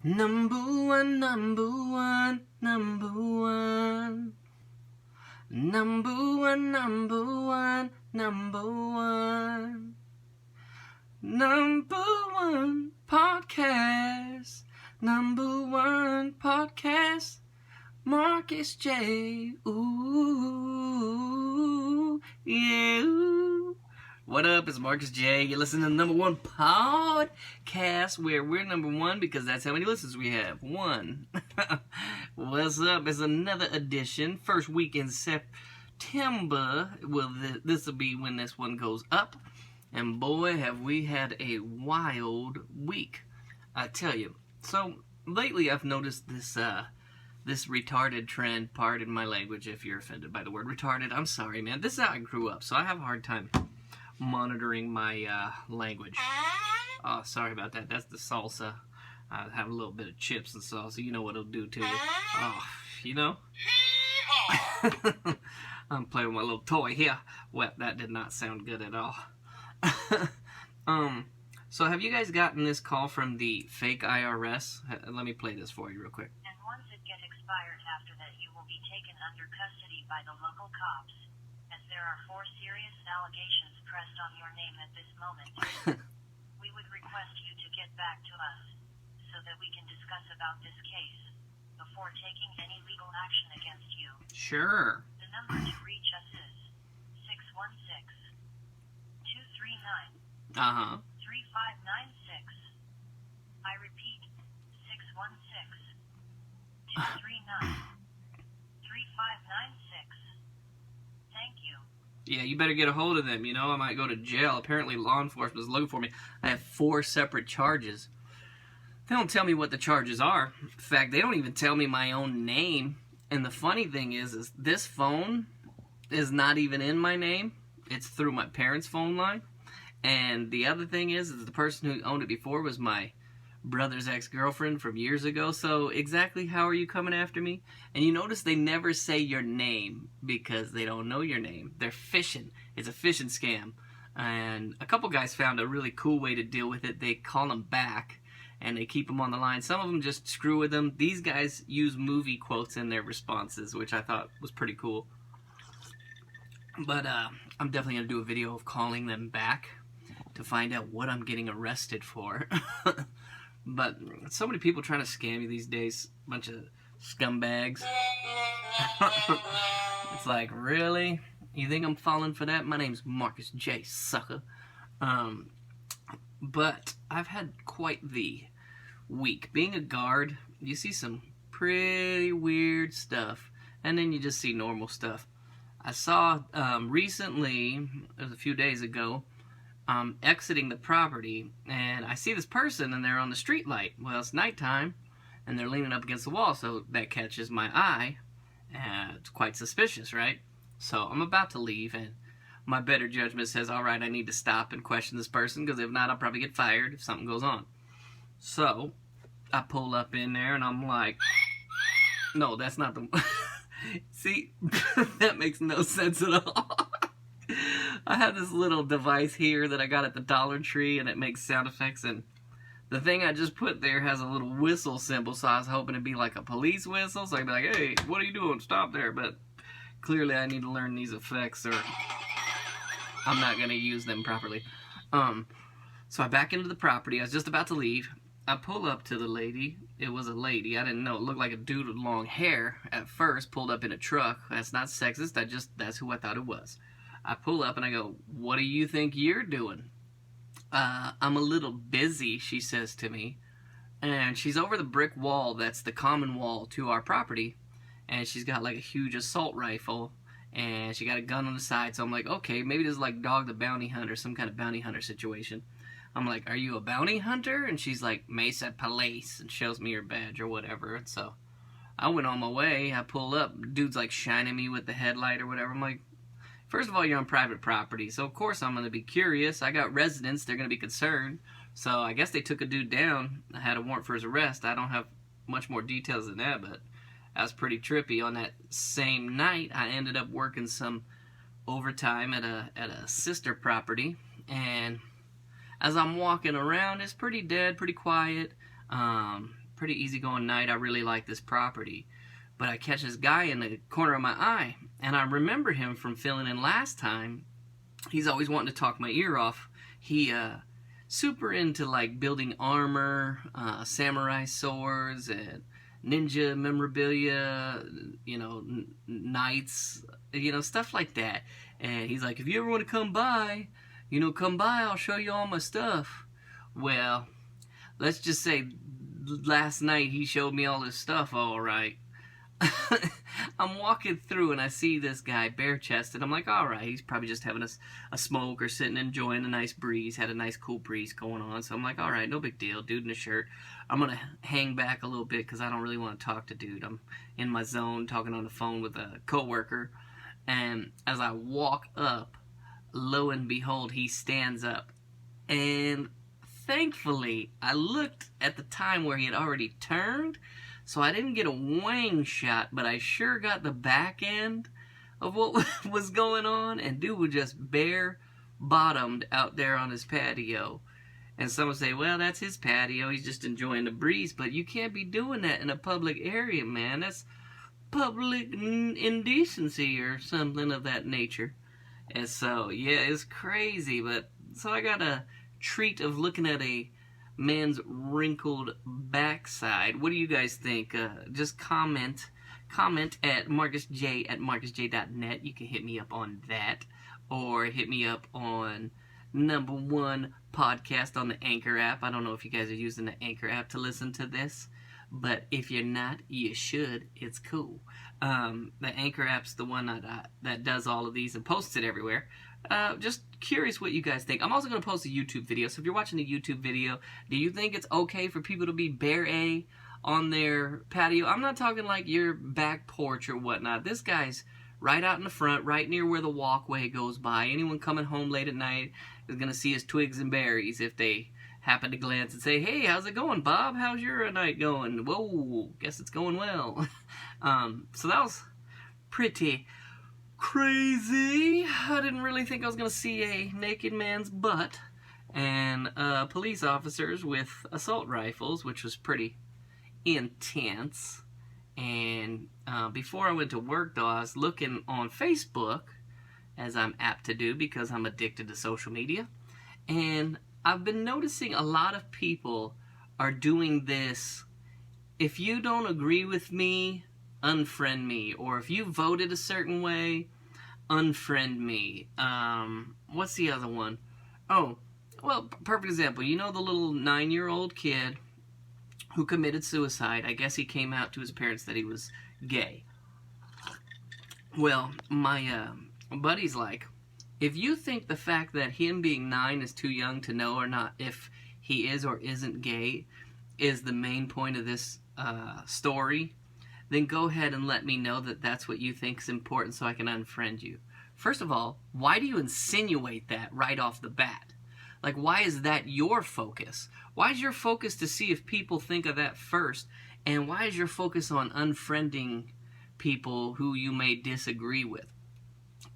Number one, number one, number one. Number one, number one, number one. Number one podcast. Number one podcast. Marcus J. Ooh, yeah. Ooh. What up? It's Marcus J. You're listening to the number one podcast where we're number one because that's how many listens we have. One. What's up? It's another edition. First week in September. Well, this will be when this one goes up. And boy, have we had a wild week. I tell you. So, lately I've noticed this retarded trend. Pardon my language if you're offended by the word retarded. I'm sorry, man. This is how I grew up, so I have a hard time monitoring my language. Oh, sorry about that. That's the salsa. I have a little bit of chips and salsa. You know what it'll do to you. Oh, you know? I'm playing with my little toy here. Well, that did not sound good at all. So have you guys gotten this call from the fake IRS? Let me play this for you real quick. And once it gets expired after that, you will be taken under custody by the local cops, as there are 4 serious allegations pressed on your name at this moment. We would request you to get back to us, so that we can discuss about this case, before taking any legal action against you. Sure. The number to reach us is 616-239. 3596. I repeat, 616-239-3596. Thank you. Yeah, you better get a hold of them. You know, I might go to jail. Apparently law enforcement is looking for me. I have 4 separate charges. They don't tell me what the charges are. In fact, they don't even tell me my own name. And the funny thing is this phone is not even in my name. It's through my parents' phone line. And the other thing is the person who owned it before was my brother's ex-girlfriend from years ago. So exactly how are you coming after me? And you notice they never say your name because they don't know your name. They're phishing. It's a phishing scam. And a couple guys found a really cool way to deal with it. They call them back and they keep them on the line. Some of them just screw with them. These guys use movie quotes in their responses, which I thought was pretty cool. But I'm definitely going to do a video of calling them back to find out what I'm getting arrested for. But so many people trying to scam you these days. Bunch of scumbags. It's like, really? You think I'm falling for that? My name's Marcus J. Sucker. But I've had quite the week. Being a guard, you see some pretty weird stuff. And then you just see normal stuff. I saw recently, it was a few days ago, exiting the property, and I see this person, and they're on the street light. Well, it's nighttime, and they're leaning up against the wall, so that catches my eye, and it's quite suspicious, right? So I'm about to leave, and my better judgment says, all right, I need to stop and question this person, because if not, I'll probably get fired if something goes on. So I pull up in there, and I'm like, no, that's not the... See, that makes no sense at all. I have this little device here that I got at the Dollar Tree, and it makes sound effects, and the thing I just put there has a little whistle symbol, so I was hoping it'd be like a police whistle, so I'd be like, hey, what are you doing? Stop there. But clearly I need to learn these effects, or I'm not going to use them properly. So I back into the property. I was just about to leave. I pull up to the lady. It was a lady. I didn't know. It looked like a dude with long hair at first, pulled up in a truck. That's not sexist. That's who I thought it was. I pull up and I go, what do you think you're doing? I'm a little busy, she says to me. And she's over the brick wall that's the common wall to our property. And she's got like a huge assault rifle. And she got a gun on the side. So I'm like, okay, maybe this is like Dog the Bounty Hunter, some kind of bounty hunter situation. I'm like, are you a bounty hunter? And she's like, Mesa Police, and shows me her badge or whatever. And so I went on my way. I pull up. Dude's like shining me with the headlight or whatever. I'm like, first of all, you're on private property. So, of course, I'm going to be curious. I got residents. They're going to be concerned. So I guess they took a dude down. I had a warrant for his arrest. I don't have much more details than that, but that was pretty trippy. On that same night, I ended up working some overtime at a sister property. And as I'm walking around, it's pretty dead, pretty quiet. pretty easygoing night. I really like this property. But I catch this guy in the corner of my eye, and I remember him from filling in last time. He's always wanting to talk my ear off. He super into like building armor, samurai swords, and ninja memorabilia, knights, stuff like that. And he's like, if you ever want to come by, come by, I'll show you all my stuff. Well, let's just say last night he showed me all his stuff, all right. I'm walking through and I see this guy bare-chested. I'm like, all right, he's probably just having a smoke or sitting enjoying a nice breeze. Had a nice cool breeze going on. So I'm like, all right, no big deal. Dude in a shirt. I'm going to hang back a little bit because I don't really want to talk to dude. I'm in my zone talking on the phone with a coworker. And as I walk up, lo and behold, he stands up. And thankfully, I looked at the time where he had already turned. So I didn't get a wang shot, but I sure got the back end of what was going on. And dude was just bare bottomed out there on his patio. And someone say, well, that's his patio. He's just enjoying the breeze. But you can't be doing that in a public area, man. That's public indecency or something of that nature. And so, yeah, it's crazy. But so I got a treat of looking at a man's wrinkled backside. What do you guys think? Just comment at marcusj@marcusj.net. You can hit me up on that, or hit me up on #1 podcast on the Anchor app. I don't know if you guys are using the Anchor app to listen to this, but if you're not, you should. It's cool. The Anchor app's the one that does all of these and posts it everywhere. Just curious what you guys think. I'm also going to post a YouTube video. So if you're watching the YouTube video, do you think it's okay for people to be bare A on their patio? I'm not talking like your back porch or whatnot. This guy's right out in the front, right near where the walkway goes by. Anyone coming home late at night is going to see his twigs and berries if they happen to glance and say, hey, how's it going, Bob? How's your night going? Whoa, guess it's going well. So that was pretty crazy. I didn't really think I was going to see a naked man's butt and police officers with assault rifles, which was pretty intense. And before I went to work, though, I was looking on Facebook, as I'm apt to do because I'm addicted to social media. And I've been noticing a lot of people are doing this. If you don't agree with me, unfriend me. Or if you voted a certain way, unfriend me. What's the other one? Oh, well, perfect example. You know the little 9-year-old kid who committed suicide. I guess he came out to his parents that he was gay. Well, my buddy's like, if you think the fact that him being 9 is too young to know or not if he is or isn't gay is the main point of this story, then go ahead and let me know that that's what you think is important so I can unfriend you. First of all, why do you insinuate that right off the bat? Like, why is that your focus? Why is your focus to see if people think of that first? And why is your focus on unfriending people who you may disagree with?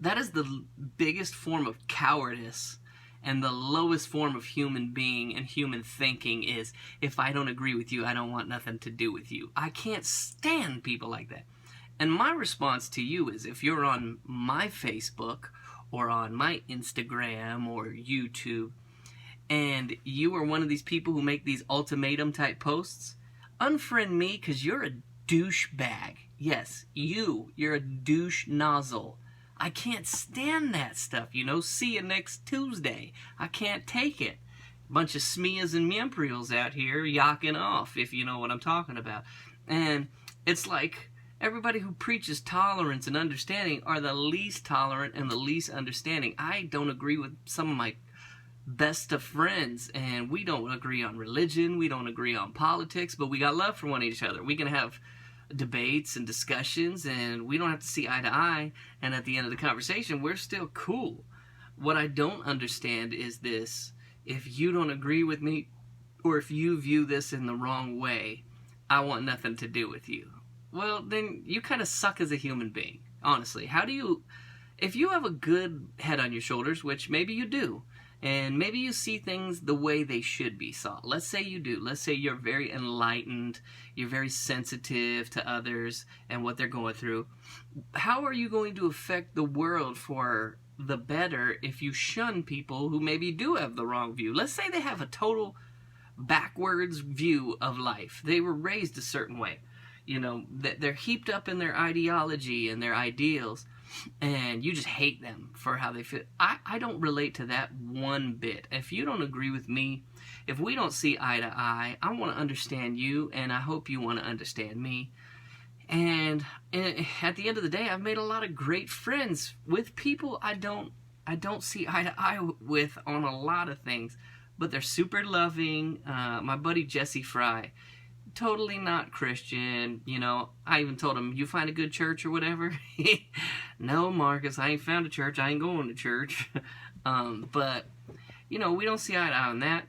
That is the biggest form of cowardice and the lowest form of human being and human thinking is, if I don't agree with you, I don't want nothing to do with you. I can't stand people like that. And my response to you is, if you're on my Facebook or on my Instagram or YouTube, and you are one of these people who make these ultimatum type posts, unfriend me because you're a douchebag. Yes, you're a douche nozzle. I can't stand that stuff, See you next Tuesday. I can't take it. Bunch of smears and memprials out here yakking off, if you know what I'm talking about. And it's like everybody who preaches tolerance and understanding are the least tolerant and the least understanding. I don't agree with some of my best of friends, and we don't agree on religion, we don't agree on politics, but we got love for one each other. We can have debates and discussions, and we don't have to see eye to eye, and at the end of the conversation, we're still cool. What I don't understand is this: if you don't agree with me, or if you view this in the wrong way, I want nothing to do with you. Well, then you kind of suck as a human being, honestly. How do you, if you have a good head on your shoulders, which maybe you do, And maybe you see things the way they should be saw. Let's say you do. Let's say you're very enlightened, you're very sensitive to others and what they're going through. How are you going to affect the world for the better if you shun people who maybe do have the wrong view? Let's say they have a total backwards view of life. They were raised a certain way. You know, they're heaped up in their ideology and their ideals, and you just hate them for how they feel. I don't relate to that one bit. If you don't agree with me, if we don't see eye to eye, I want to understand you, and I hope you want to understand me. And at the end of the day, I've made a lot of great friends with people I don't see eye to eye with on a lot of things, but they're super loving. My buddy Jesse Fry, totally not Christian. You know, I even told him, you find a good church or whatever? No, Marcus, I ain't found a church. I ain't going to church. But, you know, we don't see eye to eye on that.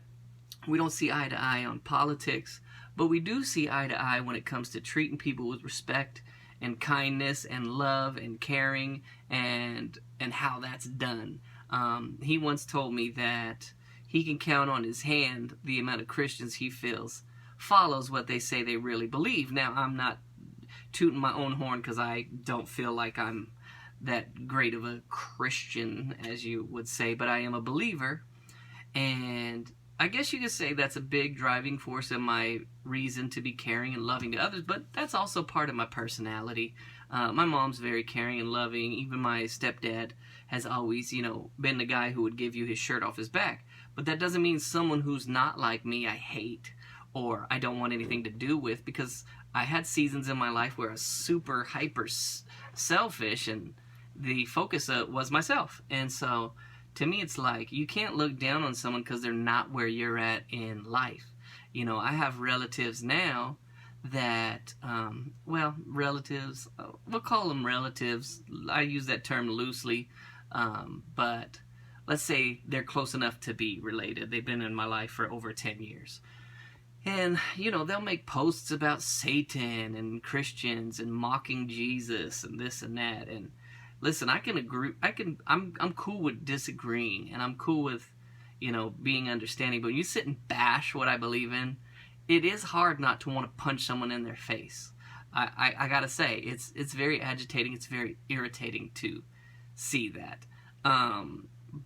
We don't see eye to eye on politics. But we do see eye to eye when it comes to treating people with respect and kindness and love and caring and how that's done. He once told me that he can count on his hand the amount of Christians he feels follows what they say they really believe. Now, I'm not tooting my own horn because I don't feel like I'm that great of a Christian, as you would say, but I am a believer, and I guess you could say that's a big driving force of my reason to be caring and loving to others, but that's also part of my personality. My mom's very caring and loving. Even my stepdad has always, you know, been the guy who would give you his shirt off his back. But that doesn't mean someone who's not like me I hate or I don't want anything to do with, because I had seasons in my life where I was super hyper selfish and the focus was myself. And so to me, it's like you can't look down on someone because they're not where you're at in life. You know, I have relatives now that, relatives, we'll call them relatives. I use that term loosely, but let's say they're close enough to be related. They've been in my life for over 10 years. And, you know, they'll make posts about Satan and Christians and mocking Jesus and this and that. And listen, I can agree. I'm cool with disagreeing, and I'm cool with, you know, being understanding. But when you sit and bash what I believe in, it is hard not to want to punch someone in their face. I gotta say, it's very agitating. It's very irritating to see that.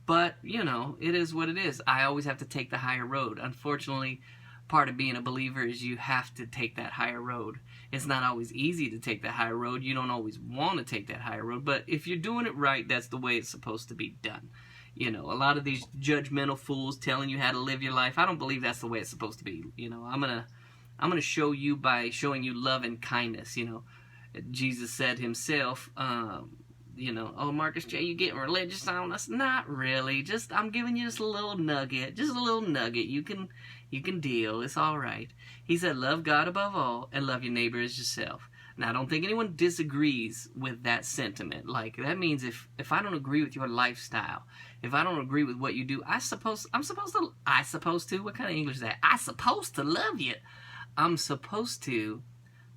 But, you know, it is what it is. I always have to take the higher road. Unfortunately, part of being a believer is you have to take that higher road. It's not always easy to take that higher road. You don't always want to take that higher road. But if you're doing it right, that's the way it's supposed to be done. You know, a lot of these judgmental fools telling you how to live your life, I don't believe that's the way it's supposed to be. You know, I'm gonna show you by showing you love and kindness. You know, Jesus said himself, you know, oh, Marcus J., you getting religious on us? Not really. I'm giving you just a little nugget. Just a little nugget. You can deal. It's all right. He said, love God above all and love your neighbor as yourself. Now, I don't think anyone disagrees with that sentiment. Like, that means if I don't agree with your lifestyle, if I don't agree with what you do, I'm supposed to, what kind of English is that? I'm supposed to love you. I'm supposed to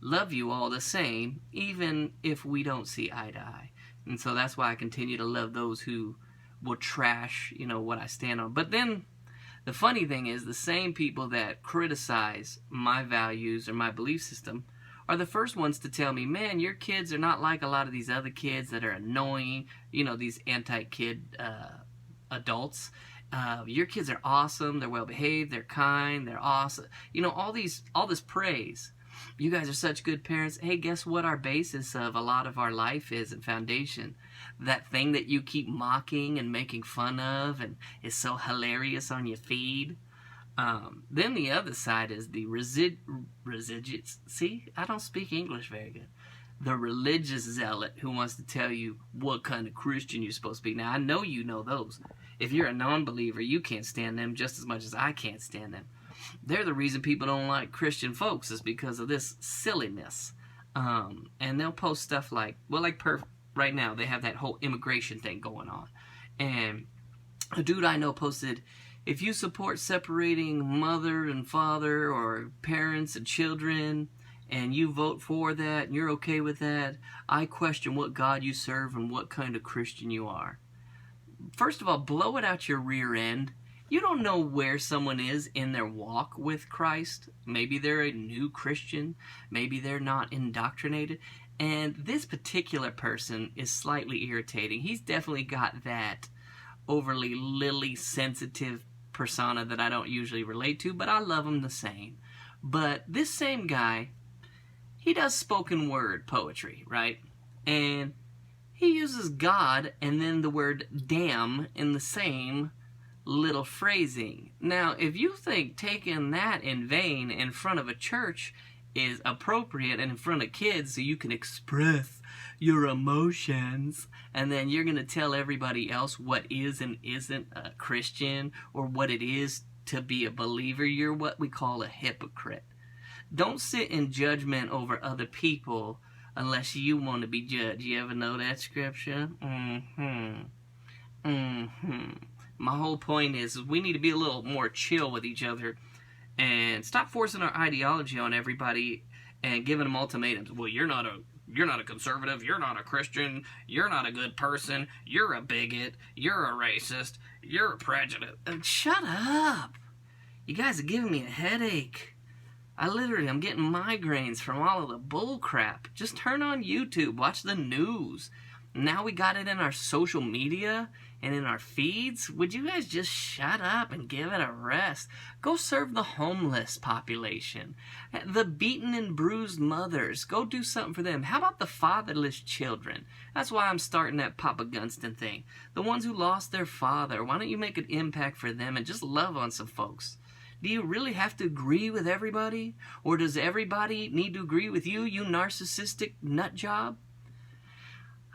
love you all the same, even if we don't see eye to eye. And so that's why I continue to love those who will trash, you know, what I stand on. But then the funny thing is the same people that criticize my values or my belief system are the first ones to tell me, man, your kids are not like a lot of these other kids that are annoying, you know, these anti-kid adults. Your kids are awesome, they're well-behaved, they're kind, they're awesome. You know, all this praise. You guys are such good parents. Hey, guess what our basis of a lot of our life is and foundation? That thing that you keep mocking and making fun of and is so hilarious on your feed. Then the other side is the residuals. See, I don't speak English very good. The religious zealot who wants to tell you what kind of Christian you're supposed to be. Now, I know you know those. If you're a non-believer, you can't stand them just as much as I can't stand them. They're the reason people don't like Christian folks is because of this silliness. And they'll post stuff like, well, like right now, they have that whole immigration thing going on. And a dude I know posted, if you support separating mother and father or parents and children, and you vote for that, and you're okay with that, I question what God you serve and what kind of Christian you are. first of all, blow it out your rear end. You don't know where someone is in their walk with Christ. Maybe they're a new Christian. Maybe they're not indoctrinated. And this particular person is slightly irritating. He's definitely got that overly lily sensitive persona that I don't usually relate to, but I love him the same. But this same guy, he does spoken word poetry, right? And he uses God and then the word damn in the same little phrasing. Now, if you think taking that in vain in front of a church is appropriate and in front of kids so you can express your emotions, and then you're going to tell everybody else what is and isn't a Christian or what it is to be a believer, you're what we call a hypocrite. Don't sit in judgment over other people unless you want to be judged. You ever know that scripture? My whole point is we need to be a little more chill with each other and stop forcing our ideology on everybody and giving them ultimatums. Well, you're not a conservative, you're not a Christian, you're not a good person, you're a bigot, you're a racist, you're a prejudiced. Shut up. You guys are giving me a headache. I'm getting migraines from all of the bull crap. Just turn on YouTube, watch the news. Now we got it in our social media and in our feeds. Would you guys just shut up and give it a rest? Go serve the homeless population, the beaten and bruised mothers. Go do something for them. How about the fatherless children? That's why I'm starting that Papa Gunston thing. The ones who lost their father. Why don't you make an impact for them and just love on some folks? Do you really have to agree with everybody? Or does everybody need to agree with you, you narcissistic nut job?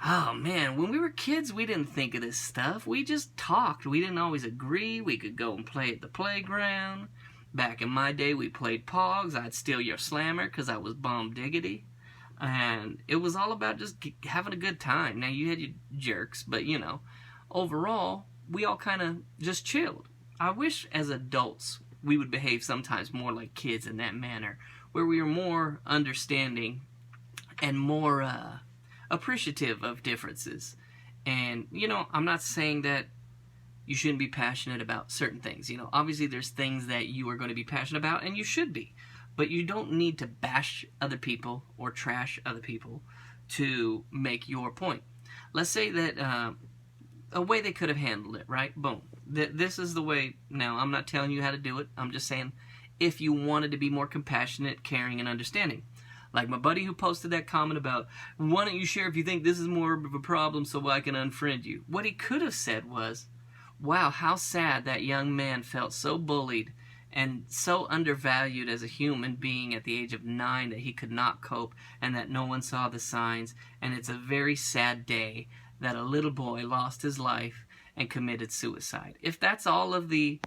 Oh man, when we were kids, we didn't think of this stuff. We just talked. We didn't always agree. We could go and play at the playground. Back in my day, we played Pogs. I'd steal your slammer because I was bomb diggity. And it was all about just having a good time. Now, you had your jerks, but you know, overall, we all kind of just chilled. I wish as adults we would behave sometimes more like kids in that manner, where we are more understanding and more appreciative of differences. And, you know, I'm not saying that you shouldn't be passionate about certain things. You know, obviously there's things that you are going to be passionate about, and you should be. But you don't need to bash other people or trash other people to make your point. Let's say that a way they could have handled it, right? Boom. This is the way. Now, I'm not telling you how to do it. I'm just saying if you wanted to be more compassionate, caring, and understanding. Like my buddy who posted that comment about, why don't you share if you think this is more of a problem so I can unfriend you? What he could have said was, wow, how sad that young man felt so bullied and so undervalued as a human being at the age of 9 that he could not cope and that no one saw the signs. And it's a very sad day that a little boy lost his life and committed suicide. If that's all the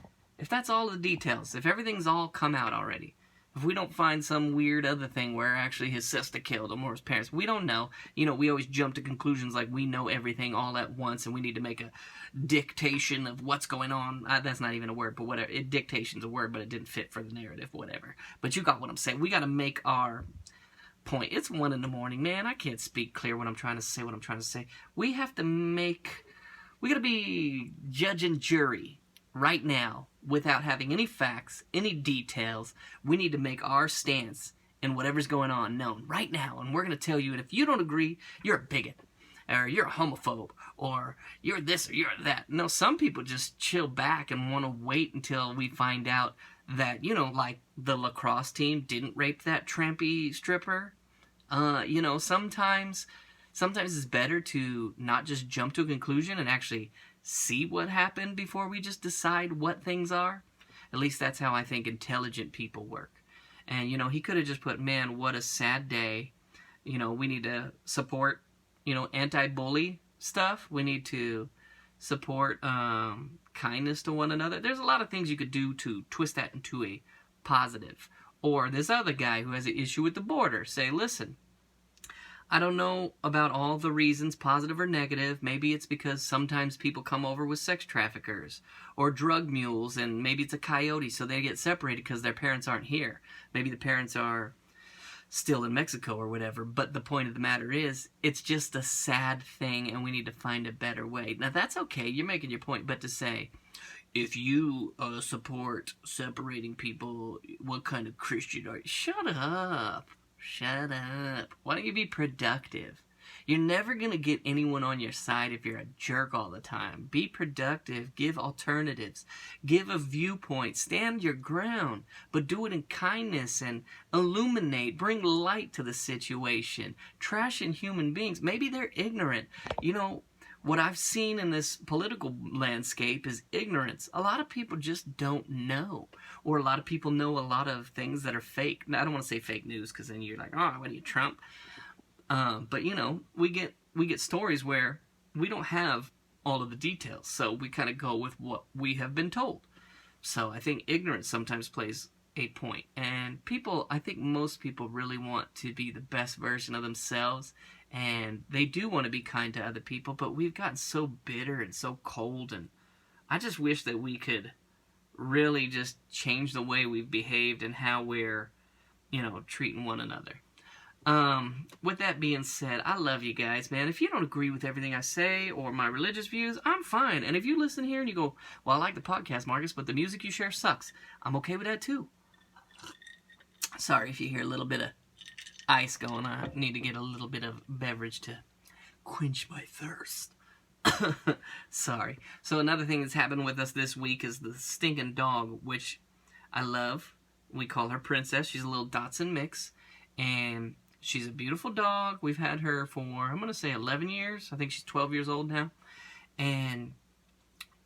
details, if everything's all come out already, if we don't find some weird other thing where actually his sister killed him or his parents, we don't know. You know, we always jump to conclusions like we know everything all at once and we need to make a dictation of what's going on. That's not even a word, but whatever. Dictation's a word, but it didn't fit for the narrative, whatever. But you got what I'm saying. We got to make our point. It's 1 in the morning, man. I can't speak clear what I'm trying to say. We got to be judge and jury right now without having any facts, any details. We need to make our stance in whatever's going on known right now. And we're going to tell you, and if you don't agree, you're a bigot, or you're a homophobe, or you're this, or you're that. No, some people just chill back and want to wait until we find out that, you know, like the lacrosse team didn't rape that trampy stripper. You know, sometimes it's better to not just jump to a conclusion and actually see what happened before we just decide what things are. At least that's how I think intelligent people work. And, you know, he could have just put, man, what a sad day. You know, we need to support, you know, anti-bully stuff. We need to support kindness to one another. There's a lot of things you could do to twist that into a positive. Or this other guy who has an issue with the border, say, listen, I don't know about all the reasons, positive or negative. Maybe it's because sometimes people come over with sex traffickers or drug mules, and maybe it's a coyote, so they get separated because their parents aren't here. Maybe the parents are still in Mexico or whatever. But the point of the matter is, it's just a sad thing, and we need to find a better way. Now, that's okay. You're making your point. But to say, if you support separating people, what kind of Christian are you? Shut up. Shut up. Why don't you be productive? You're never going to get anyone on your side if you're a jerk all the time. Be productive. Give alternatives. Give a viewpoint. Stand your ground. But do it in kindness and illuminate. Bring light to the situation. Trashing human beings. Maybe they're ignorant. You know, what I've seen in this political landscape is ignorance. A lot of people just don't know. Or a lot of people know a lot of things that are fake. Now, I don't want to say fake news because then you're like, oh, what are you, Trump? But you know, we get stories where we don't have all of the details, so we kind of go with what we have been told. So I think ignorance sometimes plays a point, and I think most people really want to be the best version of themselves, and they do want to be kind to other people, but we've gotten so bitter and so cold, and I just wish that we could really just change the way we've behaved and how we're, treating one another. With that being said, I love you guys, man. If you don't agree with everything I say or my religious views, I'm fine. And if you listen here and you go, well, I like the podcast, Marcus, but the music you share sucks, I'm okay with that too. Sorry if you hear a little bit of ice going on. I need to get a little bit of beverage to quench my thirst. Sorry. So another thing that's happened with us this week is the stinking dog, which I love. We call her Princess. She's a little Dotson mix. And she's a beautiful dog. We've had her for, I'm going to say 11 years. I think she's 12 years old now. And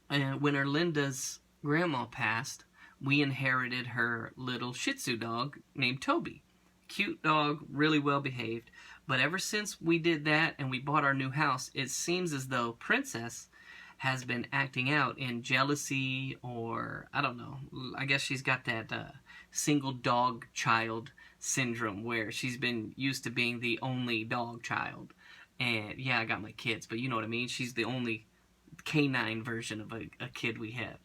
when Erlinda's grandma passed, we inherited her little Shih Tzu dog named Toby. Cute dog, really well behaved. But ever since we did that and we bought our new house, it seems as though Princess has been acting out in jealousy, or I don't know. I guess she's got that single dog child syndrome where she's been used to being the only dog child. And yeah, I got my kids, but you know what I mean? She's the only canine version of a kid we have.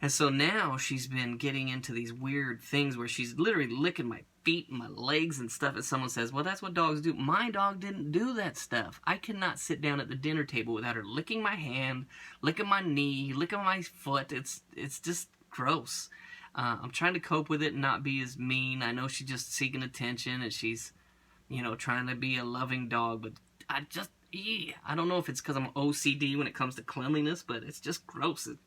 And so now she's been getting into these weird things where she's literally licking my feet and my legs and stuff, and someone says, well, that's what dogs do. My dog didn't do that stuff. I cannot sit down at the dinner table without her licking my hand, licking my knee, licking my foot. It's just gross. I'm trying to cope with it and not be as mean. I know she's just seeking attention and she's, trying to be a loving dog, but I don't know if it's because I'm OCD when it comes to cleanliness, but it's just gross. It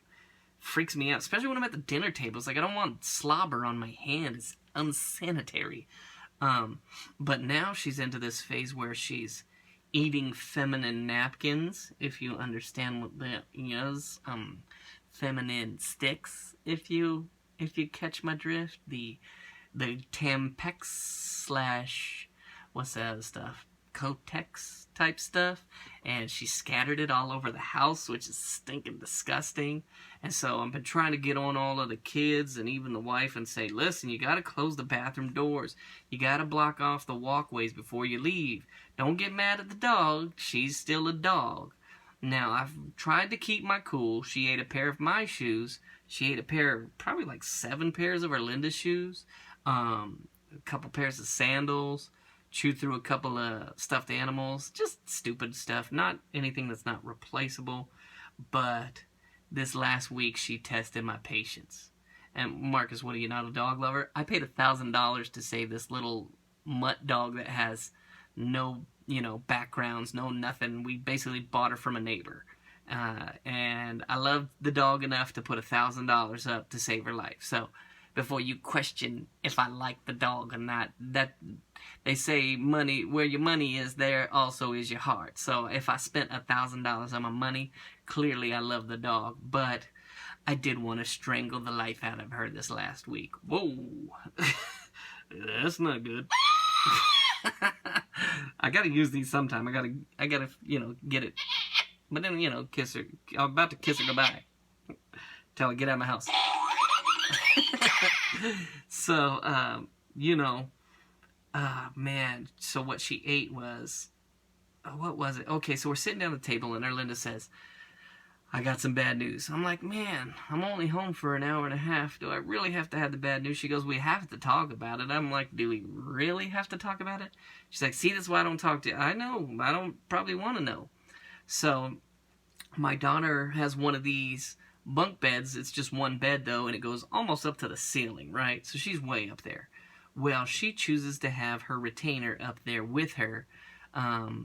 freaks me out, especially when I'm at the dinner table. It's like I don't want slobber on my hand. It's unsanitary. But now she's into this phase where she's eating feminine napkins, if you understand what that is. Feminine sticks, if you catch my drift. The Tampax / what's that other stuff? Kotex type stuff, and she scattered it all over the house, which is stinking disgusting. And so I've been trying to get on all of the kids and even the wife and say, listen, you got to close the bathroom doors. You got to block off the walkways before you leave. Don't get mad at the dog. She's still a dog. Now, I've tried to keep my cool. She ate a pair of my shoes. She ate a pair, probably like 7 pairs of Erlinda's shoes. A couple pairs of sandals. Chewed through a couple of stuffed animals. Just stupid stuff. Not anything that's not replaceable. But this last week, she tested my patience. And Marcus, what are you, not a dog lover? I paid $1,000 to save this little mutt dog that has no, backgrounds, no nothing. We basically bought her from a neighbor. And I loved the dog enough to put $1,000 up to save her life. So before you question if I like the dog or not, that they say money, where your money is, there also is your heart. So if I spent $1,000 on my money, clearly I love the dog. But I did want to strangle the life out of her this last week. Whoa. That's not good. I gotta use these sometime. I gotta, get it. But then, kiss her. I'm about to kiss her goodbye. Tell her, get out of my house. So, man. So what she ate was, what was it? Okay, so we're sitting down at the table and Erlinda says, I got some bad news. I'm like, man, I'm only home for an hour and a half. Do I really have to have the bad news? She goes, we have to talk about it. I'm like, do we really have to talk about it? She's like, see, that's why I don't talk to you. I know. I don't probably want to know. So my daughter has one of these bunk beds. It's just one bed, though, and it goes almost up to the ceiling, right? So she's way up there. Well, she chooses to have her retainer up there with her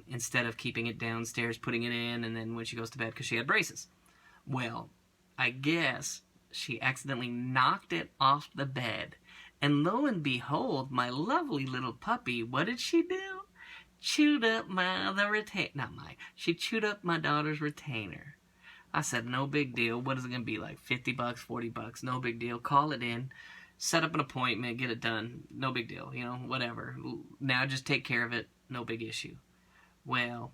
instead of keeping it downstairs, putting it in, and then when she goes to bed, because she had braces. Well, I guess she accidentally knocked it off the bed. And lo and behold, my lovely little puppy, what did she do? Chewed up she chewed up my daughter's retainer. I said, no big deal. What is it going to be like? $50, $40? No big deal. Call it in. Set up an appointment. Get it done. No big deal. Whatever. Now just take care of it. No big issue. Well,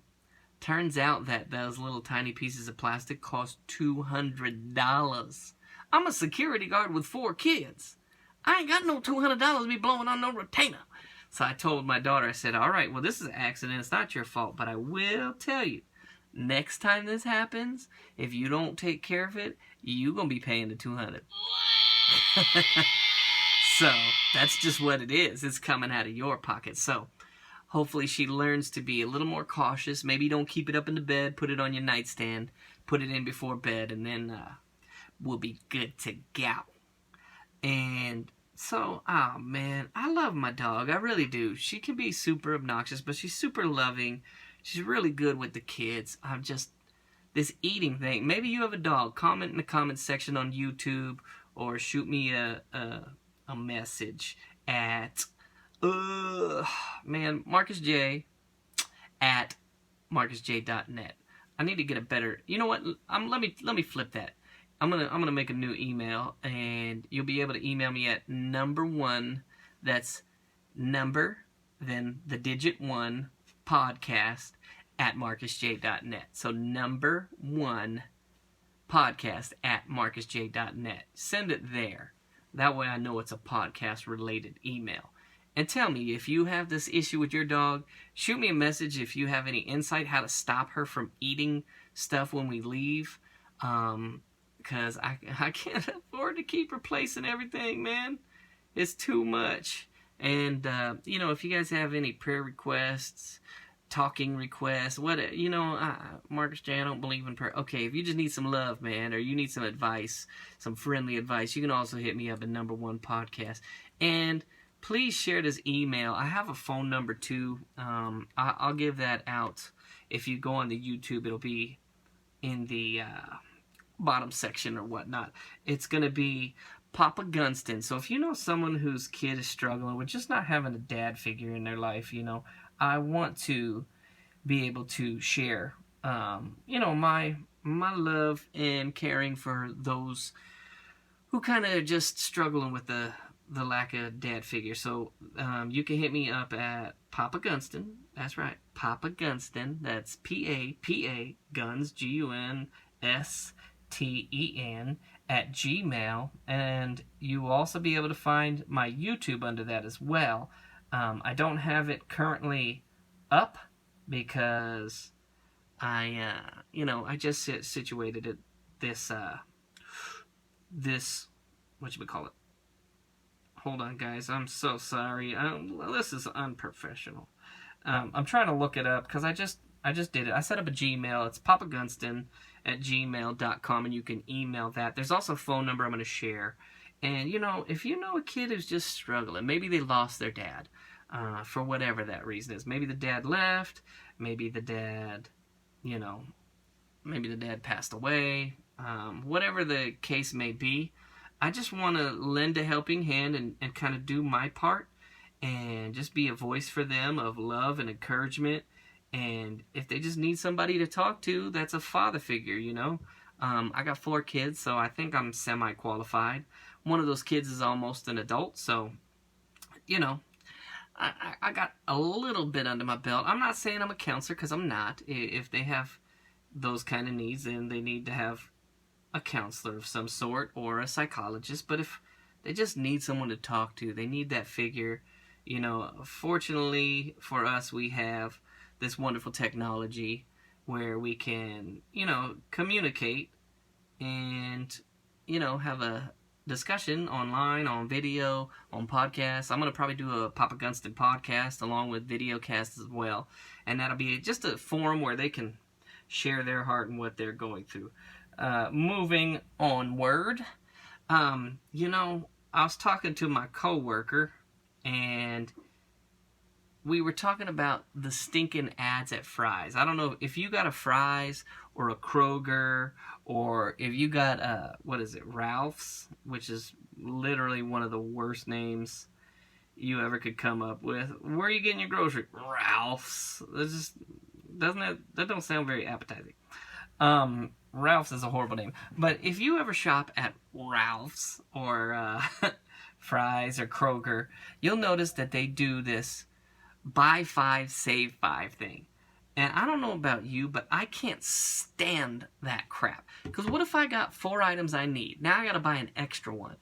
turns out that those little tiny pieces of plastic cost $200. I'm a security guard with 4 kids. I ain't got no $200 to be blowing on no retainer. So I told my daughter, I said, all right, well, this is an accident. It's not your fault, but I will tell you, next time this happens, if you don't take care of it, you're going to be paying the $200. So that's just what it is. It's coming out of your pocket. So hopefully she learns to be a little more cautious. Maybe don't keep it up in the bed. Put it on your nightstand. Put it in before bed, and then we'll be good to go. And so, oh man, I love my dog. I really do. She can be super obnoxious, but she's super loving. She's really good with the kids. I'm just, this eating thing. Maybe you have a dog. Comment in the comment section on YouTube, or shoot me a message at Marcus J at marcusj.net. I need to get a better. You know what? Let me flip that. I'm gonna make a new email, and you'll be able to email me at #1. That's number, then the digit 1 podcast at marcusj.net. So #1 podcast at marcusj.net. Send it there. That way I know it's a podcast related email. And tell me if you have this issue with your dog. Shoot me a message if you have any insight how to stop her from eating stuff when we leave. Because I can't afford to keep replacing everything, man. It's too much. And, if you guys have any prayer requests, talking requests, Marcus J, I don't believe in prayer. Okay, if you just need some love, man, or you need some advice, some friendly advice, you can also hit me up at #1 podcast. And please share this email. I have a phone number, too. I'll give that out. If you go on the YouTube, it'll be in the bottom section or whatnot. It's going to be Papa Gunston. So if you know someone whose kid is struggling with just not having a dad figure in their life, I want to be able to share, my love and caring for those who kind of just struggling with the lack of dad figure. So you can hit me up at Papa Gunston. That's right, Papa Gunston. That's P-A-P-A Guns Gunsten at Gmail, and you will also be able to find my YouTube under that as well. I don't have it currently up because I just situated it this whatchamacallit. Hold on, guys. I'm so sorry. This is unprofessional. I'm trying to look it up because I just did it. I set up a Gmail. It's papagunston at gmail.com, and you can email that. There's also a phone number I'm going to share. And, if you know a kid who's just struggling, maybe they lost their dad for whatever that reason is. Maybe the dad left. Maybe the dad, maybe the dad passed away. Whatever the case may be, I just want to lend a helping hand and kind of do my part and just be a voice for them of love and encouragement. And if they just need somebody to talk to, that's a father figure, I got 4 kids, so I think I'm semi-qualified. One of those kids is almost an adult, so, I got a little bit under my belt. I'm not saying I'm a counselor, because I'm not. If they have those kind of needs, then they need to have a counselor of some sort or a psychologist. But if they just need someone to talk to, they need that figure. Fortunately for us, we have this wonderful technology where we can, communicate and, have a discussion online, on video, on podcasts. I'm going to probably do a Papa Gunston podcast along with video casts as well. And that'll be just a forum where they can share their heart and what they're going through. Moving onward, I was talking to my coworker, and we were talking about the stinking ads at Fry's. I don't know if you got a Fry's or a Kroger, or if you got Ralph's, which is literally one of the worst names you ever could come up with. Where are you getting your grocery? Ralph's. That don't sound very appetizing. Ralph's is a horrible name. But if you ever shop at Ralph's or Fry's or Kroger, you'll notice that they do this buy 5, save 5 thing. And I don't know about you, but I can't stand that crap. Because what if I got 4 items I need? Now I got to buy an extra one.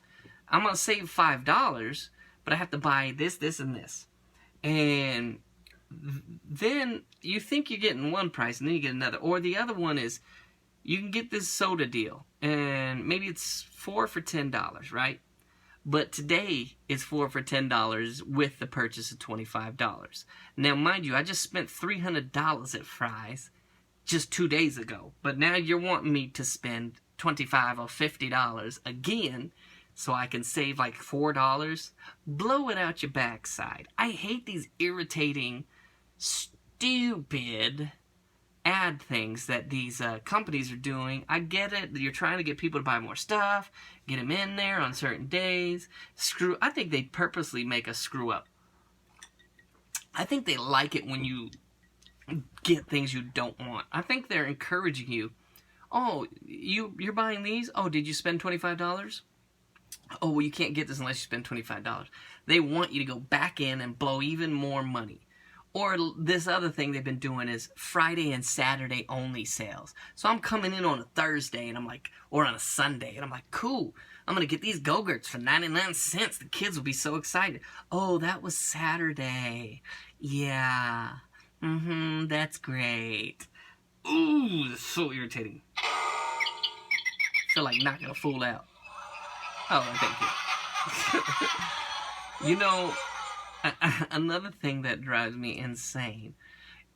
I'm going to save $5, but I have to buy this, this, and this. And then you think you're getting one price, and then you get another. Or the other one is, you can get this soda deal, and maybe it's 4 for $10, right? But today, it's 4 for $10 with the purchase of $25. Now, mind you, I just spent $300 at Fry's just 2 days ago. But now you're wanting me to spend $25 or $50 again so I can save like $4? Blow it out your backside. I hate these irritating, stupid ad things that these companies are doing. I get it. You're trying to get people to buy more stuff, get them in there on certain days. I think they purposely make us screw up. I think they like it when you get things you don't want. I think they're encouraging you. Oh, you're buying these? Oh, did you spend $25? Oh, well, you can't get this unless you spend $25. They want you to go back in and blow even more money. Or this other thing they've been doing is Friday and Saturday only sales. So I'm coming in on a Thursday, and I'm like, or on a Sunday, and I'm like, cool, I'm going to get these Go-Gurts for 99 cents. The kids will be so excited. Oh, that was Saturday. Yeah. That's great. Ooh, that's so irritating. I feel like knocking a fool out. Oh, thank you. Another thing that drives me insane,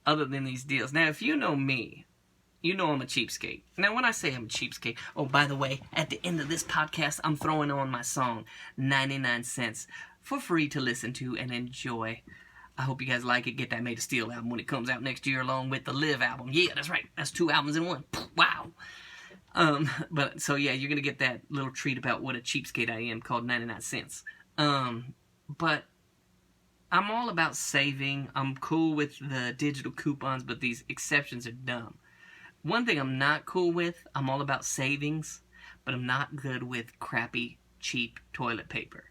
other than these deals. Now, if you know me, you know I'm a cheapskate. Now, when I say I'm a cheapskate, oh, by the way, at the end of this podcast, I'm throwing on my song, 99 cents, for free to listen to and enjoy. I hope you guys like it. Get that Made of Steel album when it comes out next year, along with the Live album. Yeah, that's right. That's 2 albums in one. Wow. So yeah, you're going to get that little treat about what a cheapskate I am called 99 cents. But I'm all about saving. I'm cool with the digital coupons, but these exceptions are dumb. One thing I'm not cool with, I'm all about savings, but I'm not good with crappy, cheap toilet paper.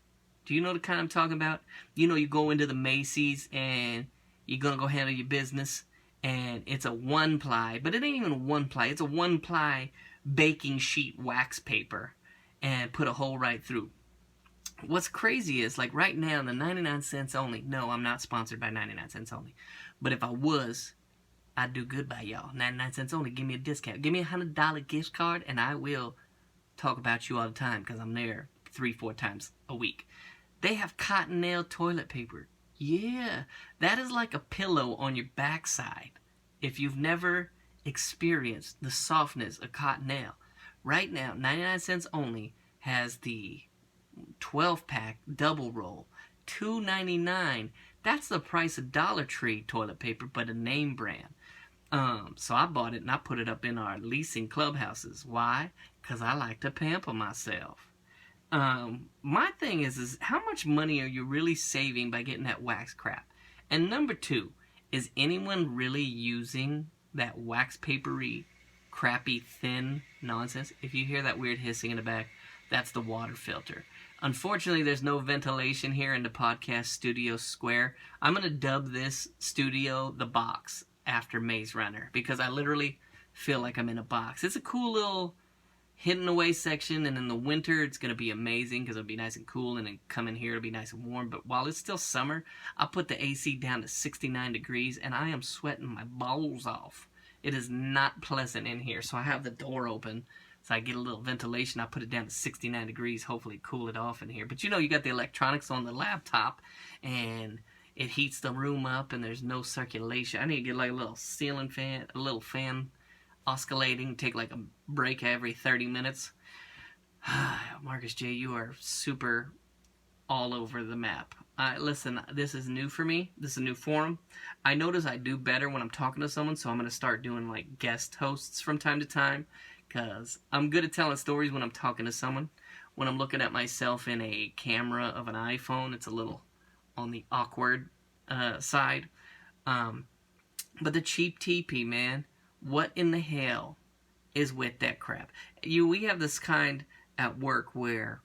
Do you know the kind I'm talking about? You go into the Macy's and you're going to go handle your business, and it's a 1-ply, but it ain't even a 1-ply. It's a 1-ply baking sheet wax paper, and put a hole right through. What's crazy is, like right now, the 99 cents only. No, I'm not sponsored by 99 cents only. But if I was, I'd do good by y'all. 99 cents only. Give me a discount. Give me a $100 gift card, and I will talk about you all the time, because I'm there 3-4 times a week. They have cottonelle toilet paper. Yeah, that is like a pillow on your backside. If you've never experienced the softness of cottonelle, right now, 99 cents only has the 12-pack double roll, $2.99. That's the price of Dollar Tree toilet paper, but a name brand. So I bought it and I put it up in our leasing clubhouses. Why? Because I like to pamper myself. My thing is how much money are you really saving by getting that wax crap? And number 2, is anyone really using that wax papery, crappy, thin nonsense? If you hear that weird hissing in the back, that's the water filter. Unfortunately, there's no ventilation here in the podcast studio square. I'm going to dub this studio the box after Maze Runner, because I literally feel like I'm in a box. It's a cool little hidden away section, and in the winter it's going to be amazing because it'll be nice and cool, and then come in here it'll be nice and warm. But while it's still summer, I put the AC down to 69 degrees, and I am sweating my balls off. It is not pleasant in here, so I have the door open So I get a little ventilation. I put it down to 69 degrees, hopefully cool it off in here. But you know, you got the electronics on the laptop, and it heats the room up, and there's no circulation. I need to get like a little ceiling fan, a little fan oscillating, take like a break every 30 minutes. Marcus J., you are super all over the map. Listen, this is new for me. This is a new forum. I notice I do better when I'm talking to someone, so I'm going to start doing like guest hosts from time to time, because I'm good at telling stories when I'm talking to someone. When I'm looking at myself in a camera of an iPhone, it's a little on the awkward side. But the cheap TP, man, what in the hell is with that crap? We have this kind at work where,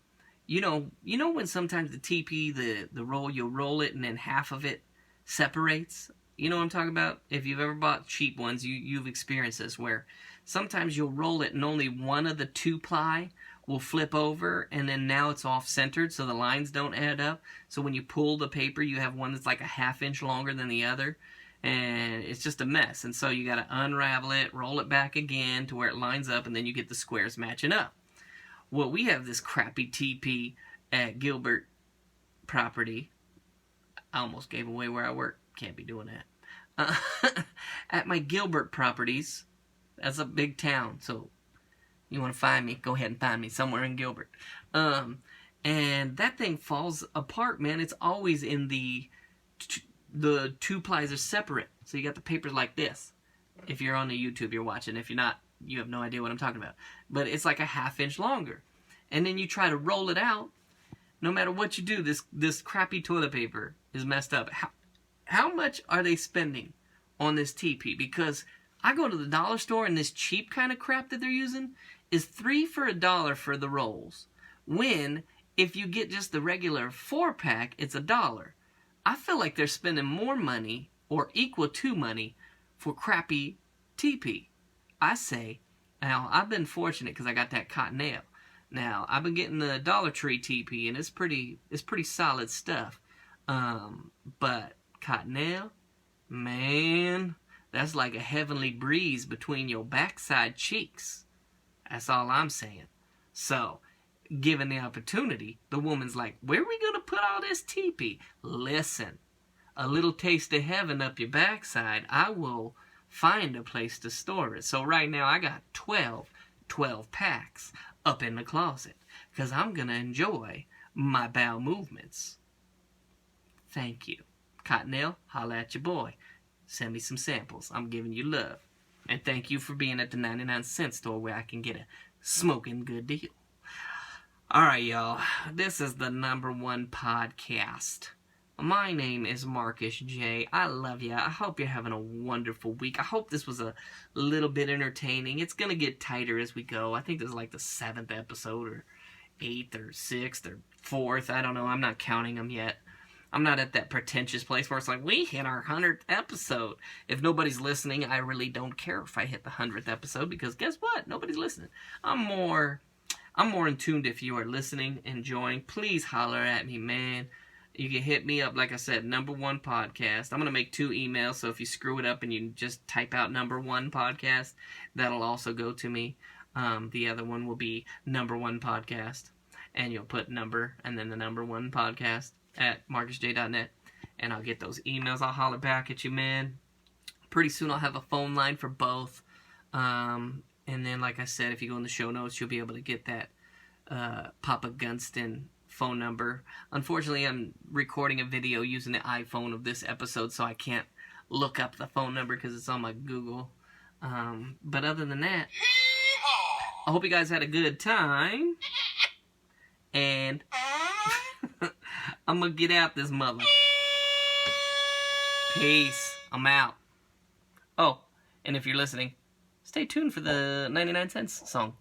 you know when sometimes the TP, the roll, you'll roll it and then half of it separates? You know what I'm talking about? If you've ever bought cheap ones, you've experienced this, where sometimes you'll roll it and only one of the 2-ply will flip over, and then now it's off-centered, so the lines don't add up. So when you pull the paper, you have one that's like a ½ inch longer than the other, and it's just a mess. And so you got to unravel it, roll it back again to where it lines up, and then you get the squares matching up. Well, we have this crappy TP at Gilbert property. I almost gave away where I work. Can't be doing that. At my Gilbert properties, that's a big town, so you want to find me, go ahead and find me somewhere in Gilbert. And that thing falls apart, man. It's always in the 2-plies are separate. So you got the papers like this. If you're on the YouTube, you're watching. If you're not, you have no idea what I'm talking about. But it's like a ½ inch longer. And then you try to roll it out. No matter what you do, this crappy toilet paper is messed up. How much are they spending on this TP? Because I go to the dollar store, and this cheap kind of crap that they're using is $3 for $1 for the rolls. When, if you get just the regular 4-pack, it's $1. I feel like they're spending more money, or equal to money, for crappy TP. I say, now, I've been fortunate because I got that Cottonelle. Now, I've been getting the Dollar Tree TP, and it's pretty solid stuff. But Cottonelle, man, that's like a heavenly breeze between your backside cheeks. That's all I'm saying. So, given the opportunity, the woman's like, where are we going to put all this TP? Listen, a little taste of heaven up your backside, I will find a place to store it. So right now I got 12 packs up in the closet, because I'm going to enjoy my bowel movements. Thank you. Cottonelle, holla at your boy. Send me some samples. I'm giving you love. And thank you for being at the 99-cent store where I can get a smoking good deal. Alright, y'all. This is the #1 podcast. My name is Marcus J. I love ya. I hope you're having a wonderful week. I hope this was a little bit entertaining. It's going to get tighter as we go. I think this is like the 7th episode, or 8th, or 6th, or 4th. I don't know. I'm not counting them yet. I'm not at that pretentious place where it's like, we hit our 100th episode. If nobody's listening, I really don't care if I hit the 100th episode, because guess what? Nobody's listening. I'm more in tune if you are listening, enjoying. Please holler at me, man. You can hit me up, like I said, #1 podcast. I'm going to make 2 emails, so if you screw it up and you just type out #1 podcast, that'll also go to me. The other one will be #1 podcast, and you'll put number and then the #1 podcast at marcusj.net, and I'll get those emails. I'll holler back at you, man. Pretty soon I'll have a phone line for both. And then, like I said, if you go in the show notes, you'll be able to get that Papa Gunston phone number. Unfortunately, I'm recording a video using the iPhone of this episode, so I can't look up the phone number because it's on my Google. But other than that, I hope you guys had a good time. And I'm going to get out this mother. Peace. I'm out. Oh, and if you're listening, stay tuned for the 99 cents song.